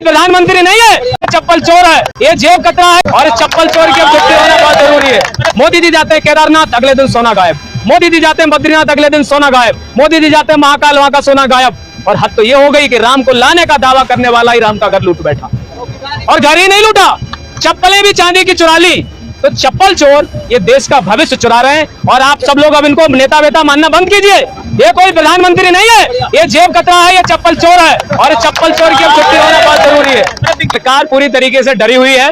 प्रधानमंत्री नहीं है, चप्पल चोर है, ये जेब कतरा है और इस चप्पल चोर की अब छुट्टी होना बहुत जरूरी है। मोदी जी जाते हैं केदारनाथ, अगले दिन सोना गायब। मोदी जी जाते हैं बद्रीनाथ, अगले दिन सोना गायब। मोदी जी जाते हैं महाकाल, वहां का सोना गायब। और हद तो ये हो गई कि राम को लाने का दावा करने वाला ही राम का घर लूट बैठा, और घर ही नहीं लूटा, चप्पलें भी चांदी की चुरा ली। तो चप्पल चोर ये देश का भविष्य चुरा रहे हैं, और आप सब लोग अब इनको नेता वेता मानना बंद कीजिए। ये कोई प्रधानमंत्री नहीं है, ये जेब कतरा है, ये चप्पल चोर है, और इस चप्पल चोर की अब छुट्टी होना बहुत जरूरी है। सरकार पूरी तरीके से डरी हुई है।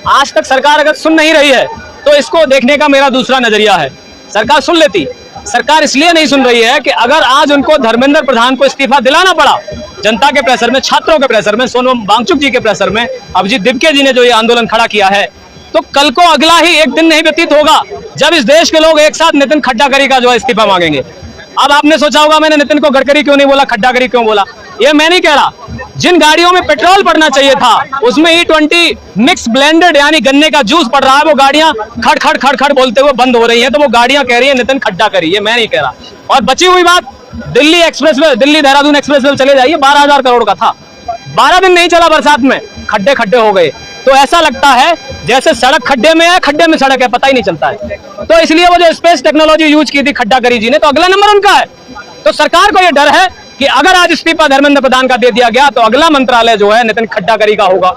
आज तक सरकार अगर सुन नहीं रही है तो इसको देखने का मेरा दूसरा नजरिया है, सरकार सुन लेती। सरकार इसलिए नहीं सुन रही है कि अगर आज उनको धर्मेंद्र प्रधान को इस्तीफा दिलाना पड़ा, जनता के प्रेशर में, छात्रों के प्रेशर में, सोनम वांगचुक जी के प्रेशर में, अभिजीत दिपके जी ने जो ये आंदोलन खड़ा किया है, तो कल को अगला ही एक दिन नहीं व्यतीत होगा जब इस देश के लोग एक साथ नितिन खड्डाकरी का जो है इस्तीफा मांगेंगे। अब आपने सोचा होगा मैंने नितिन को गडकरी क्यों नहीं बोला, खड्डाकरी क्यों बोला। ये मैं नहीं कह रहा, जिन गाड़ियों में पेट्रोल पड़ना चाहिए था उसमें E20 मिक्स ब्लेंडेड यानी गन्ने का जूस पड़ रहा है, वो गाड़ियां खड़ खड़ खड़ खड़ बोलते हुए बंद हो रही हैं, तो वो गाड़ियां कह रही है नितिन खड्डाकरी, ये मैं नहीं कह रहा। और बची हुई बात, दिल्ली एक्सप्रेसवे, दिल्ली देहरादून एक्सप्रेसवे चले जाइए, 12,000 करोड़ का था, 12 दिन नहीं चला, बरसात में खड्डे खड्डे हो गए। तो ऐसा लगता है जैसे सड़क खड्डे में है, खड्डे में सड़क है, पता ही नहीं चलता है। तो इसलिए वो जो स्पेस टेक्नोलॉजी यूज की थी खड्डाकरी जी ने, तो अगला नंबर उनका है। तो सरकार को ये डर है कि अगर आज इस्तीफा धर्मेंद्र प्रधान का दे दिया गया तो अगला मंत्रालय जो है नितिन खड्डाकरी का होगा,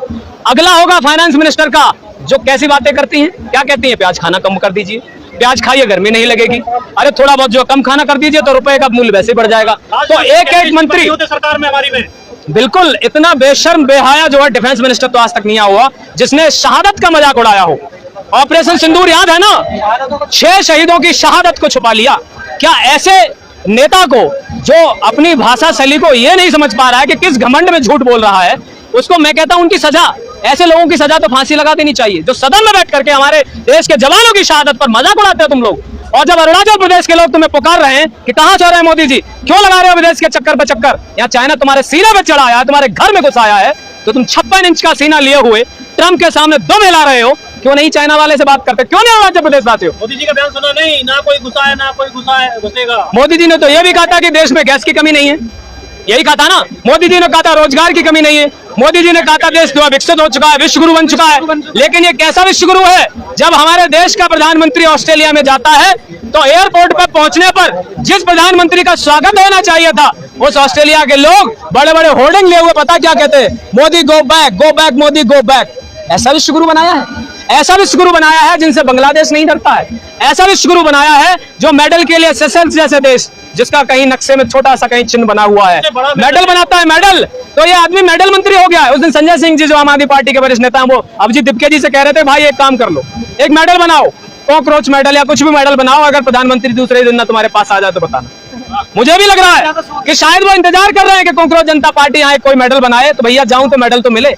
अगला होगा फाइनेंस मिनिस्टर का, जो कैसी बातें करती हैं, क्या कहती हैं, प्याज खाना कम कर दीजिए, प्याज खाइए गर्मी नहीं लगेगी, अरे थोड़ा बहुत जो कम खाना कर दीजिए तो रुपए का मूल्य वैसे बढ़ जाएगा। तो एक एक मंत्री सरकार में हमारी में बिल्कुल इतना बेशर्म बेहाया जो है डिफेंस मिनिस्टर तो आज तक नहीं हुआ जिसने शहादत का मजाक उड़ाया हो। ऑपरेशन सिंदूर याद है ना, 6 शहीदों की शहादत को छुपा लिया। क्या ऐसे नेता को जो अपनी भाषा शैली को ये नहीं समझ पा रहा है कि किस घमंड में झूठ बोल रहा है, उसको मैं कहता हूं उनकी सजा, ऐसे लोगों की सजा तो फांसी लगा देनी चाहिए, जो सदन में बैठ करके हमारे देश के जवानों की शहादत पर मजाक उड़ाते हो तुम लोग। और जब अरुणाचल प्रदेश के लोग तुम्हें पुकार रहे हैं कि कहां जा रहे हैं मोदी जी, क्यों लगा रहे हो विदेश के चक्कर पे चक्कर, यहाँ चाइना तुम्हारे सीने पे चढ़ा आया है, तुम्हारे घर में घुस आया है, तो तुम 56 इंच का सीना लिए हुए ट्रंप के सामने दम हिला रहे हो, क्यों नहीं चाइना वाले से बात करते, क्यों नहीं अरुणाचल प्रदेश वासी हो। मोदी जी का बयान सुना नहीं, ना कोई घुसा है, ना कोई घुसा है घुसेगा। मोदी जी ने तो यह भी कहा था कि देश में गैस की कमी नहीं है, यही कहा था ना। मोदी जी ने कहा था रोजगार की कमी नहीं है, मोदी जी ने कहा था देश जो विकसित हो चुका है, विश्वगुरु बन चुका है। लेकिन ये कैसा विश्वगुरु है जब हमारे देश का प्रधानमंत्री ऑस्ट्रेलिया में जाता है तो एयरपोर्ट पर पहुंचने पर जिस प्रधानमंत्री का स्वागत होना चाहिए था, उस ऑस्ट्रेलिया के लोग बड़े बड़े होर्डिंग लिए हुए पता क्या कहते हैं, Modi go back Modi go back. ऐसा विश्वगुरु बनाया है, ऐसा विश्वगुरु बनाया है जिनसे बांग्लादेश नहीं डरता है, ऐसा विश्वगुरु बनाया है जो मेडल के लिए सेशल्स जैसे देश, जिसका कहीं नक्शे में छोटा सा कहीं चिन्ह बना हुआ है, मेडल बनाता है मेडल, तो ये आदमी मेडल मंत्री हो गया है। उस दिन संजय सिंह जी जो आम आदमी पार्टी के वरिष्ठ नेता हैं, वो अभिजीत दिपके जी से कह रहे थे भाई एक काम कर लो, एक मेडल बनाओ, कॉकरोच मेडल या कुछ भी मेडल बनाओ, अगर प्रधानमंत्री दूसरे दिन ना तुम्हारे पास आ जाए तो बताना। मुझे भी लग रहा है कि शायद वो इंतजार कर रहे हैं कि कॉकरोच जनता पार्टी यहाँ कोई मेडल बनाए तो भैया जाऊं तो मेडल तो मिले।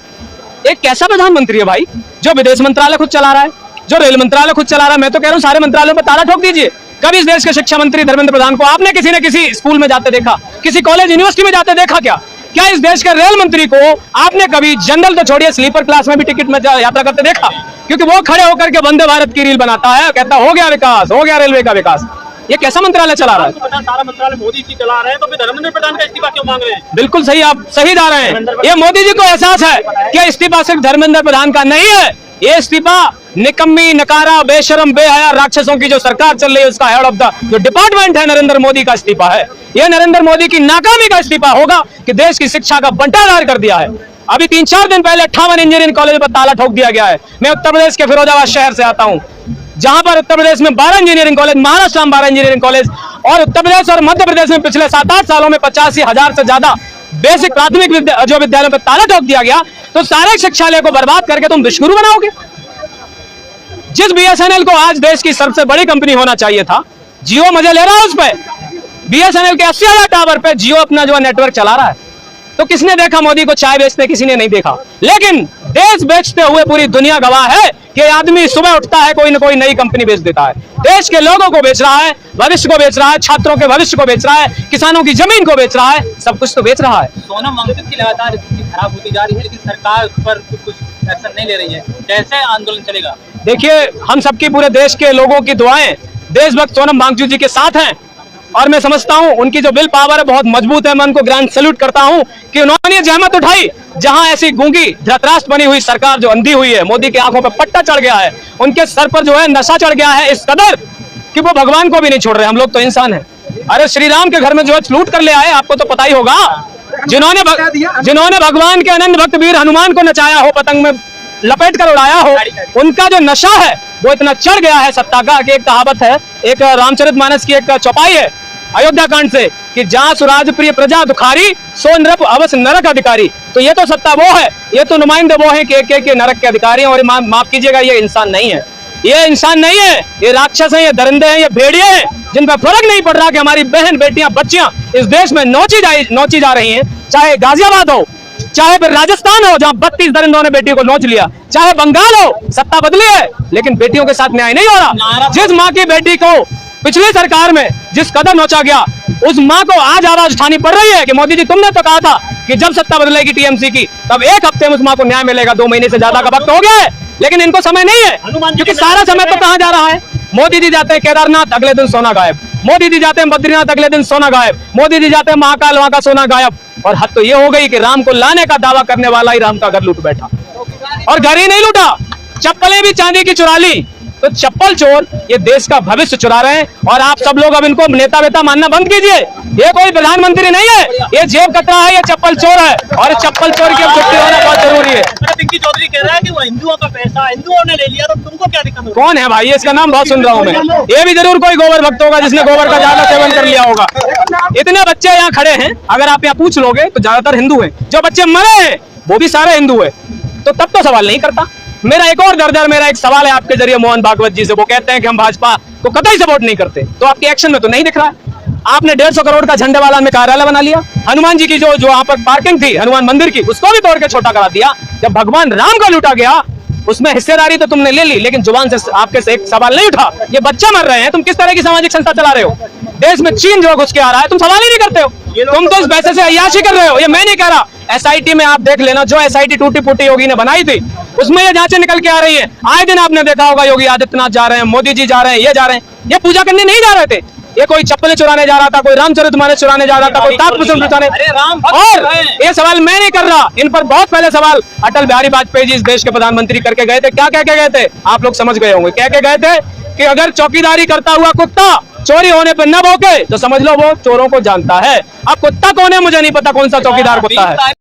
एक कैसा प्रधानमंत्री है भाई जो विदेश मंत्रालय खुद चला रहा है, जो रेल मंत्रालय खुद चला रहा है। मैं तो कह रहा हूँ सारे मंत्रालयों पर ताला ठोक दीजिए। कभी इस देश के शिक्षा मंत्री धर्मेंद्र प्रधान को आपने किसी न किसी स्कूल में जाते देखा, किसी कॉलेज यूनिवर्सिटी में जाते देखा क्या? क्या इस देश के रेल मंत्री को आपने कभी जनरल तो छोड़िए स्लीपर क्लास में भी टिकट में यात्रा करते देखा? क्योंकि वो खड़े होकर के वंदे भारत की रील बनाता है, कहता हो गया विकास, हो गया रेलवे का विकास। ये कैसा मंत्रालय चला रहा है? सारा मंत्रालय मोदी जी चला रहे हैं, तो फिर धर्मेंद्र प्रधान का इस्तीफा क्यों मांग रहे हैं? बिल्कुल सही, आप सही जा रहे हैं। ये मोदी जी को एहसास है कि इस्तीफा सिर्फ धर्मेंद्र प्रधान का नहीं है, ये इस्तीफा निकम्मी नकारा बेशरम बेहया राक्षसों की जो सरकार चल रही है उसका हेड ऑफ द जो डिपार्टमेंट है नरेंद्र मोदी का इस्तीफा है। ये नरेंद्र मोदी की नाकामी का इस्तीफा होगा कि देश की शिक्षा का बंटाधार कर दिया है। अभी 3-4 दिन पहले 58 इंजीनियरिंग कॉलेज पर ताला ठोक दिया गया है। मैं उत्तर प्रदेश के फिरोजाबाद शहर से आता हूँ, जहां पर उत्तर प्रदेश में 12 इंजीनियरिंग कॉलेज, महाराष्ट्र में 12 इंजीनियरिंग कॉलेज, और उत्तर प्रदेश और मध्य प्रदेश में पिछले 7-8 सालों में 85,000 से ज्यादा बेसिक प्राथमिक जो विद्यालयों पर ताला ठोक दिया गया। तो सारे शिक्षालय को बर्बाद करके तुम विश्वगुरु बनाओगे? जिस BSNL को आज देश की सबसे बड़ी कंपनी होना चाहिए था, जियो मजे ले रहा है उस पर, BSNL के 80,000 टावर पे जियो अपना जो नेटवर्क चला रहा है। तो किसने देखा मोदी को चाय बेचते? किसी ने नहीं देखा। लेकिन देश बेचते हुए पूरी दुनिया गवाह है कि आदमी सुबह उठता है कोई न कोई नई कंपनी बेच देता है, देश के लोगों को बेच रहा है, भविष्य को बेच रहा है, छात्रों के भविष्य को बेच रहा है, किसानों की जमीन को बेच रहा है, सब कुछ तो बेच रहा है। सोनम वांगचुक की लगातार स्थिति खराब होती जा रही है, लेकिन सरकार उस पर कुछ एक्शन नहीं ले रही है, कैसे आंदोलन चलेगा? देखिए, हम सबकी पूरे देश के लोगों की दुआएं देशभक्त सोनम वांगचुक जी के साथ हैं। और मैं समझता हूं उनकी जो विल पावर है बहुत मजबूत है। मैं उनको ग्रैंड सैल्यूट करता हूं कि उन्होंने जहमत उठाई जहां ऐसी गूंगी धृतराष्ट्र बनी हुई सरकार जो अंधी हुई है, मोदी की आंखों पर पट्टा चढ़ गया है, उनके सर पर जो है नशा चढ़ गया है इस कदर कि वो भगवान को भी नहीं छोड़ रहे। हम लोग तो इंसान हैं। अरे श्री राम के घर में जो है लूट कर ले आए, आपको तो पता ही होगा। जिन्होंने भगवान के अनंत भक्त वीर हनुमान को नचाया हो, पतंग में लपेट कर उड़ाया हो, उनका जो नशा है वो इतना चढ़ गया है सत्ता का कि एक कहावत है, एक रामचरितमानस की एक चौपाई है अयोध्या कांड से कि जहां सुराज प्रिय प्रजा दुखारी सो नृप अवश्य नरक अधिकारी। तो ये तो सत्ता वो है, ये तो नुमाइंदे वो है कि एक नरक के अधिकारी हैं। और माफ कीजिएगा, ये इंसान नहीं है, ये इंसान नहीं है, ये राक्षस हैं, ये दरिंदे हैं, ये भेड़िए हैं जिन पर फर्क नहीं पड़ रहा कि हमारी बहन बेटियां बच्चियां इस देश में नोची जा रही हैं। चाहे गाजियाबाद हो, चाहे फिर राजस्थान हो जहां 32 दरिंदों ने बेटियों को नोच लिया, चाहे बंगाल हो, सत्ता बदली है लेकिन बेटियों के साथ न्याय नहीं हो रहा। जिस माँ की बेटी को पिछली सरकार में जिस कदर नोचा गया, उस माँ को आज आवाज उठानी पड़ रही है कि मोदी जी तुमने तो कहा था कि जब सत्ता बदलेगी टीएमसी की तब एक हफ्ते में उस माँ को न्याय मिलेगा। 2 महीने से ज्यादा का वक्त हो गया है लेकिन इनको समय नहीं है, क्योंकि सारा समय तो कहां जा रहा है। मोदी जी जाते हैं केदारनाथ, अगले दिन सोना गायब। मोदी जी जाते हैं बद्रीनाथ, अगले दिन सोना गायब। मोदी जी जाते हैं महाकाल, वहां का सोना गायब। और हद तो ये हो गई कि राम को लाने का दावा करने वाला ही राम का घर लूट बैठा। और घर ही नहीं लूटा, चप्पलें भी चांदी की चुरा ली। तो चप्पल चोर ये देश का भविष्य चुरा रहे हैं। और आप सब लोग अब इनको नेता वेता मानना बंद कीजिए। ये कोई प्रधानमंत्री नहीं है, ये जेब कतरा है, ये चप्पल चोर है। और इस चप्पल चोर की अब छुट्टी होना बहुत जरूरी है। पिंकी चौधरी कह रहा है कि वो हिंदुओं का पैसा हिंदुओं ने ले लिया, तो तुमको क्या दिक्कत? कौन है भाई? इसका नाम बहुत सुन रहा हूं मैं। ये भी जरूर कोई गोबर भक्त होगा जिसने गोबर का ज्यादा सेवन कर लिया होगा। इतने बच्चे यहाँ खड़े हैं, अगर आप यहाँ पूछ लोगे तो ज्यादातर हिंदू हैं। जो बच्चे मरे हैं वो भी सारे हिंदू है, तो तब तो सवाल नहीं करता। मेरा एक और दर्द है, मेरा एक सवाल है आपके जरिए मोहन भागवत जी से। वो कहते हैं कि हम भाजपा को कतई सपोर्ट नहीं करते, तो आपके एक्शन में तो नहीं दिख रहा है। आपने 150 करोड़ का झंडे वाला में कार्यालय बना लिया। हनुमान जी की जो वहां पर पार्किंग थी हनुमान मंदिर की, उसको भी तोड़ के छोटा करा दिया। जब भगवान राम का लूटा गया उसमें हिस्सेदारी तो तुमने ले ली, लेकिन जुबान से आपके से एक सवाल नहीं उठा। ये बच्चे मर रहे हैं, तुम किस तरह की सामाजिक संस्था चला रहे हो? देश में चीन जो घुस के आ रहा है, तुम सवाल ही नहीं करते हो। तुम तो इस पैसे से अय्याशी कर रहे हो। ये मैं नहीं कह रहा, एसआईटी में आप देख लेना, जो एसआईटी टूटी फूटी योगी ने बनाई थी उसमें ये जांचें निकल के आ रही है। आए दिन आपने देखा होगा योगी आदित्यनाथ जा रहे हैं, मोदी जी जा रहे हैं, ये जा रहे हैं। ये पूजा करने नहीं जा रहे थे, ये कोई चप्पलें चुराने जा रहा था, कोई रामचरितमानस चुराने जा रहा था, कोई ताज पुष्प चुराने। और ये सवाल मैं नहीं कर रहा, इन पर बहुत पहले सवाल अटल बिहारी वाजपेयी जी इस देश के प्रधानमंत्री करके गए थे। क्या कह के गए थे? आप लोग समझ गए होंगे। कह के गए थे कि अगर चौकीदारी करता हुआ कुत्ता चोरी होने पर न भौंके तो समझ लो वो चोरों को जानता है। अब कुत्ता कौन है मुझे नहीं पता, कौन सा चौकीदार कुत्ता है।